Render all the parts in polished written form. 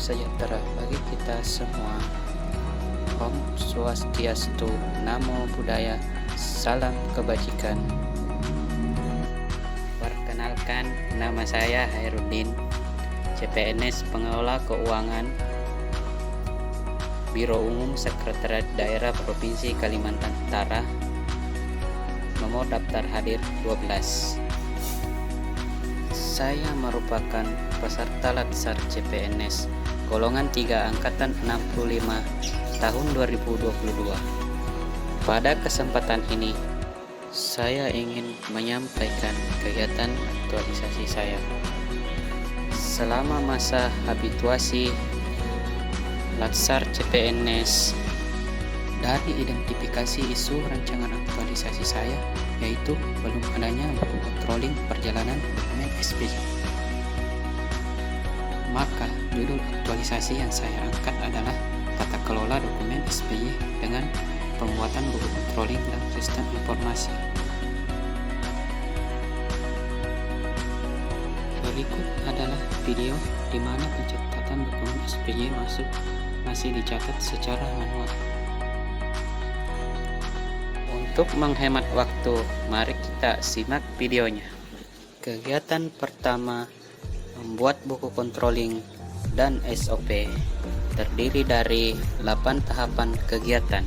sejahtera bagi kita semua. Om Swastiastu, Namo Buddhaya, salam kebajikan. Perkenalkan, nama saya Hairudin, CPNS Pengelola Keuangan, Biro Umum Sekretariat Daerah Provinsi Kalimantan Utara, nomor daftar hadir 12. Saya merupakan peserta Latsar CPNS golongan 3 angkatan 65 tahun 2022. Pada kesempatan ini, saya ingin menyampaikan kegiatan aktualisasi saya. Selama masa habituasi Latsar CPNS, dari identifikasi isu rancangan aktualisasi saya, yaitu belum adanya buku controlling perjalanan dokumen SPJ. Maka judul aktualisasi yang saya angkat adalah tata kelola dokumen SPJ dengan pembuatan buku controlling dan sistem informasi. Berikut adalah video di mana pencatatan dokumen SPJ masih dicatat secara manual. Untuk menghemat waktu, mari kita simak videonya. Kegiatan pertama, membuat buku controlling dan SOP, terdiri dari 8 tahapan kegiatan.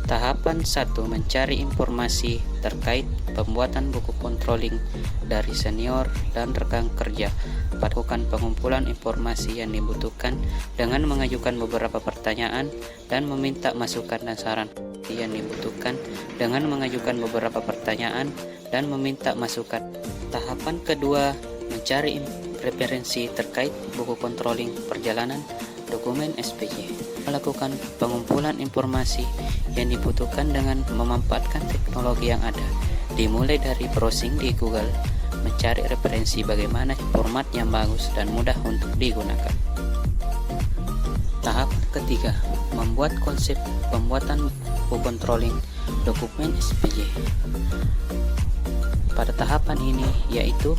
Tahapan 1, mencari informasi terkait pembuatan buku controlling dari senior dan rekan kerja. Lakukan pengumpulan informasi yang dibutuhkan dengan mengajukan beberapa pertanyaan dan meminta masukan dan saran yang dibutuhkan dengan mengajukan beberapa pertanyaan dan meminta masukan. Tahapan kedua, mencari referensi terkait buku controlling perjalanan dokumen SPJ. Melakukan pengumpulan informasi yang dibutuhkan dengan memanfaatkan teknologi yang ada, dimulai dari browsing di Google, mencari referensi bagaimana format yang bagus dan mudah untuk digunakan. Tahap ketiga, membuat konsep pembuatan buku controlling dokumen SPJ. Pada tahapan ini, yaitu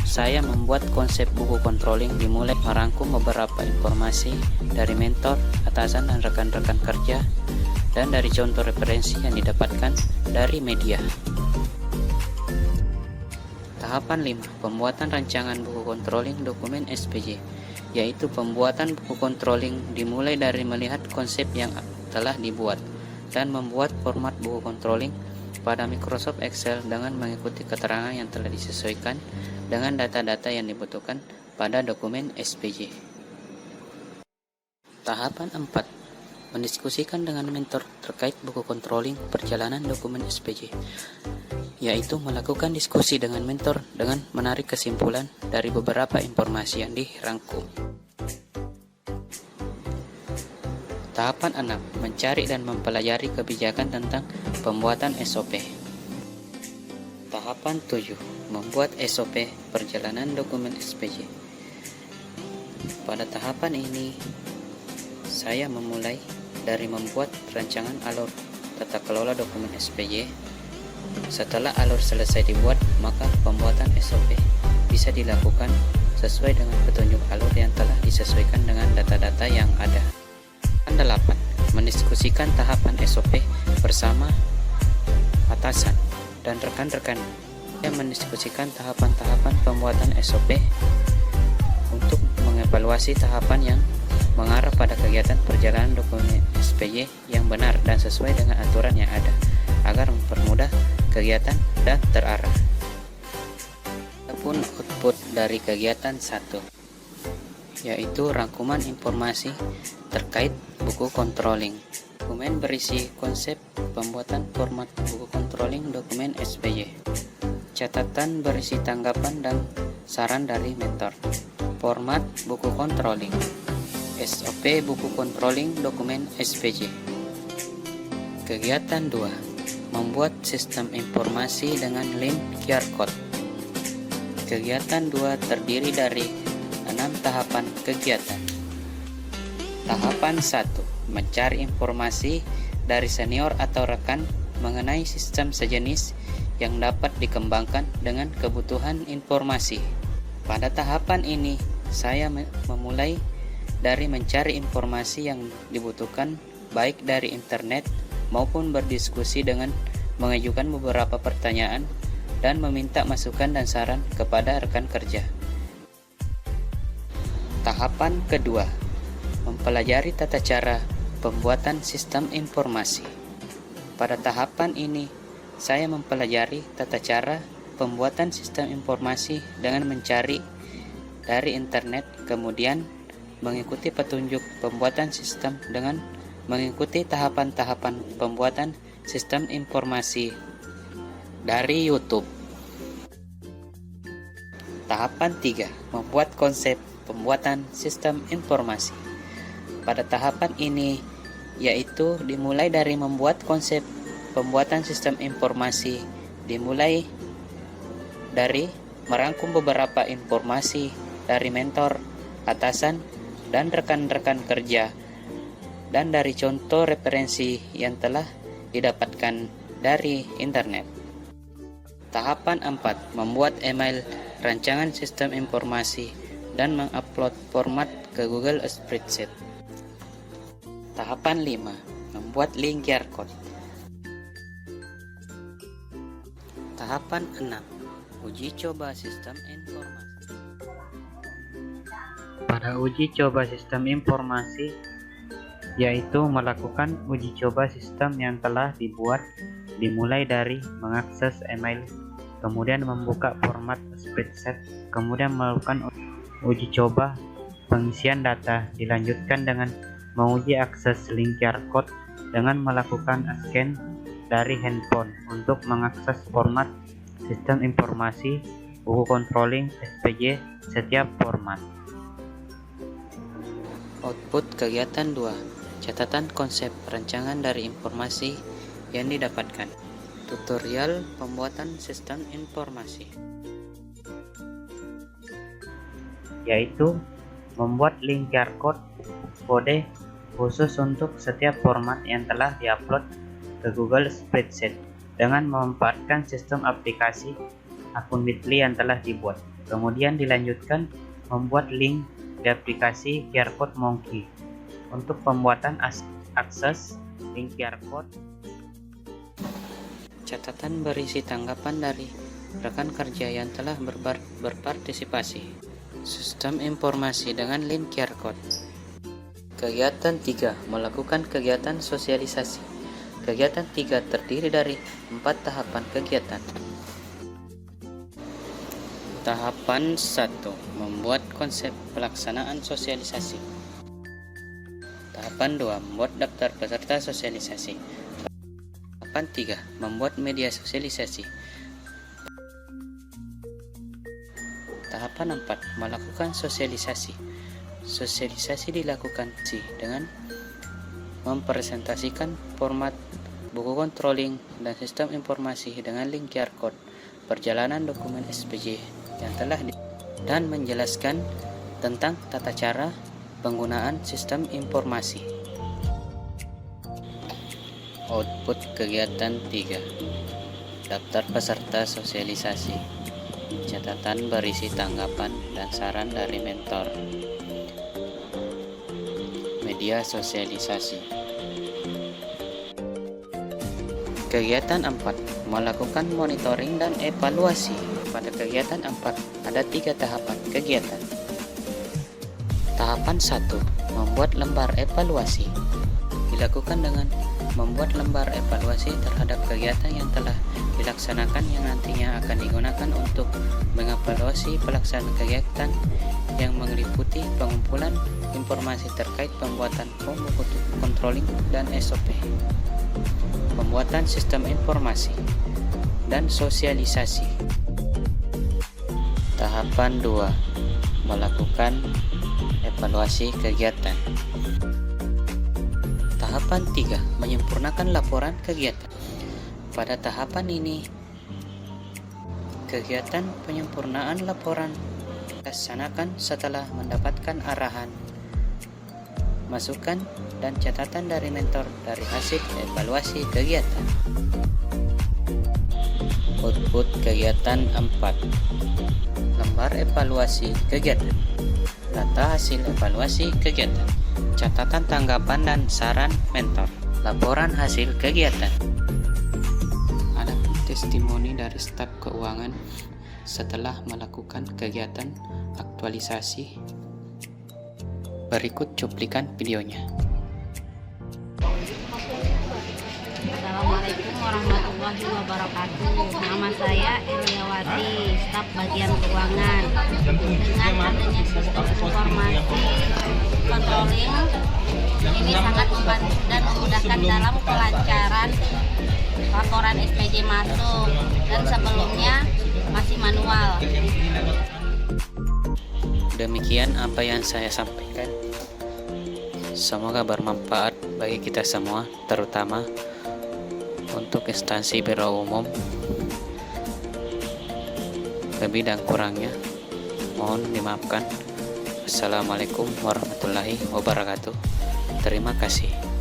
saya membuat konsep buku controlling dimulai merangkum beberapa informasi dari mentor, atasan, dan rekan-rekan kerja, dan dari contoh referensi yang didapatkan dari media. Tahapan 5, pembuatan rancangan buku controlling dokumen SPJ, yaitu pembuatan buku controlling dimulai dari melihat konsep yang telah dibuat dan membuat format buku controlling pada Microsoft Excel dengan mengikuti keterangan yang telah disesuaikan dengan data-data yang dibutuhkan pada dokumen SPJ. Tahapan 4, mendiskusikan dengan mentor terkait buku controlling perjalanan dokumen SPJ, yaitu melakukan diskusi dengan mentor dengan menarik kesimpulan dari beberapa informasi yang dirangkum. Tahapan 6, mencari dan mempelajari kebijakan tentang pembuatan SOP. Tahapan 7, membuat SOP perjalanan dokumen SPJ. Pada tahapan ini, saya memulai dari membuat rancangan alur tata kelola dokumen SPJ. Setelah alur selesai dibuat, maka pembuatan SOP bisa dilakukan sesuai dengan petunjuk alur yang telah disesuaikan dengan data-data yang ada. 8, mendiskusikan tahapan SOP bersama atasan dan rekan-rekan yang mendiskusikan tahapan-tahapan pembuatan SOP untuk mengevaluasi tahapan yang mengarah pada kegiatan perjalanan dokumen SPJ yang benar dan sesuai dengan aturan yang ada agar mempermudah kegiatan dan terarah. Adapun output dari kegiatan 1, yaitu rangkuman informasi terkait buku controlling. Dokumen berisi konsep pembuatan format buku controlling dokumen SPJ. Catatan berisi tanggapan dan saran dari mentor. Format buku controlling. SOP buku controlling dokumen SPJ. Kegiatan 2, membuat sistem informasi dengan link QR code. Kegiatan 2 terdiri dari 6 tahapan kegiatan. Tahapan 1, mencari informasi dari senior atau rekan mengenai sistem sejenis yang dapat dikembangkan dengan kebutuhan informasi. Pada tahapan ini, saya memulai dari mencari informasi yang dibutuhkan baik dari internet maupun berdiskusi dengan mengajukan beberapa pertanyaan dan meminta masukan dan saran kepada rekan kerja. Tahapan kedua, mempelajari tata cara pembuatan sistem informasi. Pada tahapan ini, saya mempelajari tata cara pembuatan sistem informasi dengan mencari dari internet, kemudian mengikuti petunjuk pembuatan sistem dengan mengikuti tahapan-tahapan pembuatan sistem informasi dari YouTube. Tahapan 3, membuat konsep pembuatan sistem informasi. Pada tahapan ini, yaitu dimulai dari membuat konsep pembuatan sistem informasi, dimulai dari merangkum beberapa informasi dari mentor, atasan, dan rekan-rekan kerja, dan dari contoh referensi yang telah didapatkan dari internet. Tahapan 4, membuat email rancangan sistem informasi dan mengupload format ke Google Spreadsheet. Tahapan 5, membuat link QR code. Tahapan 6, uji coba sistem informasi. Pada uji coba sistem informasi, yaitu melakukan uji coba sistem yang telah dibuat, dimulai dari mengakses email, kemudian membuka format spreadsheet, kemudian melakukan uji coba pengisian data, dilanjutkan dengan menguji akses link QR code dengan melakukan scan dari handphone untuk mengakses format sistem informasi, buku controlling, SPJ, setiap format. Output kegiatan 2, catatan konsep rancangan dari informasi yang didapatkan. Tutorial pembuatan sistem informasi, yaitu membuat link QR code kode khusus untuk setiap format yang telah diupload ke Google Spreadsheet dengan memanfaatkan sistem aplikasi akun Bitly yang telah dibuat. Kemudian dilanjutkan membuat link di aplikasi QR Code Monkey untuk pembuatan akses link QR Code. Catatan berisi tanggapan dari rekan kerja yang telah berpartisipasi. Sistem informasi dengan link QR Code. Kegiatan 3, melakukan kegiatan sosialisasi. Kegiatan 3 terdiri dari 4 tahapan kegiatan. Tahapan 1, membuat konsep pelaksanaan sosialisasi. Tahapan 2, membuat daftar peserta sosialisasi. Tahapan 3, membuat media sosialisasi. Tahapan 4, melakukan sosialisasi. Sosialisasi dilakukan dengan mempresentasikan format buku controlling dan sistem informasi dengan link QR code, perjalanan dokumen SPJ yang telah dan menjelaskan tentang tata cara penggunaan sistem informasi. Output kegiatan 3, daftar peserta sosialisasi, catatan berisi tanggapan dan saran dari mentor, media sosialisasi. Kegiatan 4, melakukan monitoring dan evaluasi. Pada kegiatan 4 ada 3 tahapan kegiatan. Tahapan 1, membuat lembar evaluasi. Dilakukan dengan membuat lembar evaluasi terhadap kegiatan yang telah dilaksanakan yang nantinya akan digunakan untuk mengevaluasi pelaksanaan kegiatan yang meliputi pengumpulan informasi terkait pembuatan form controlling dan SOP, pembuatan sistem informasi, dan sosialisasi. Tahapan 2, melakukan evaluasi kegiatan. Tahapan 3, menyempurnakan laporan kegiatan. Pada tahapan ini, kegiatan penyempurnaan laporan dilaksanakan setelah mendapatkan arahan, masukan, dan catatan dari mentor dari hasil evaluasi kegiatan. Output kegiatan 4, lembar evaluasi kegiatan. data hasil evaluasi kegiatan, catatan tanggapan dan saran mentor, laporan hasil kegiatan. Ada testimoni dari staf keuangan setelah melakukan kegiatan aktualisasi. Berikut cuplikan videonya. Assalamualaikum warahmatullahi wabarakatuh. Nama saya Iriawati, staf bagian keuangan. Dengan adanya sistem informasi controlling, ini sangat membantu dan memudahkan dalam kelancaran laporan SPJ masuk, dan sebelumnya masih manual. Demikian apa yang saya sampaikan. Semoga bermanfaat bagi kita semua, terutama untuk instansi biro umum. Lebih dan kurangnya mohon dimaafkan. Assalamualaikum warahmatullahi wabarakatuh. Terima kasih.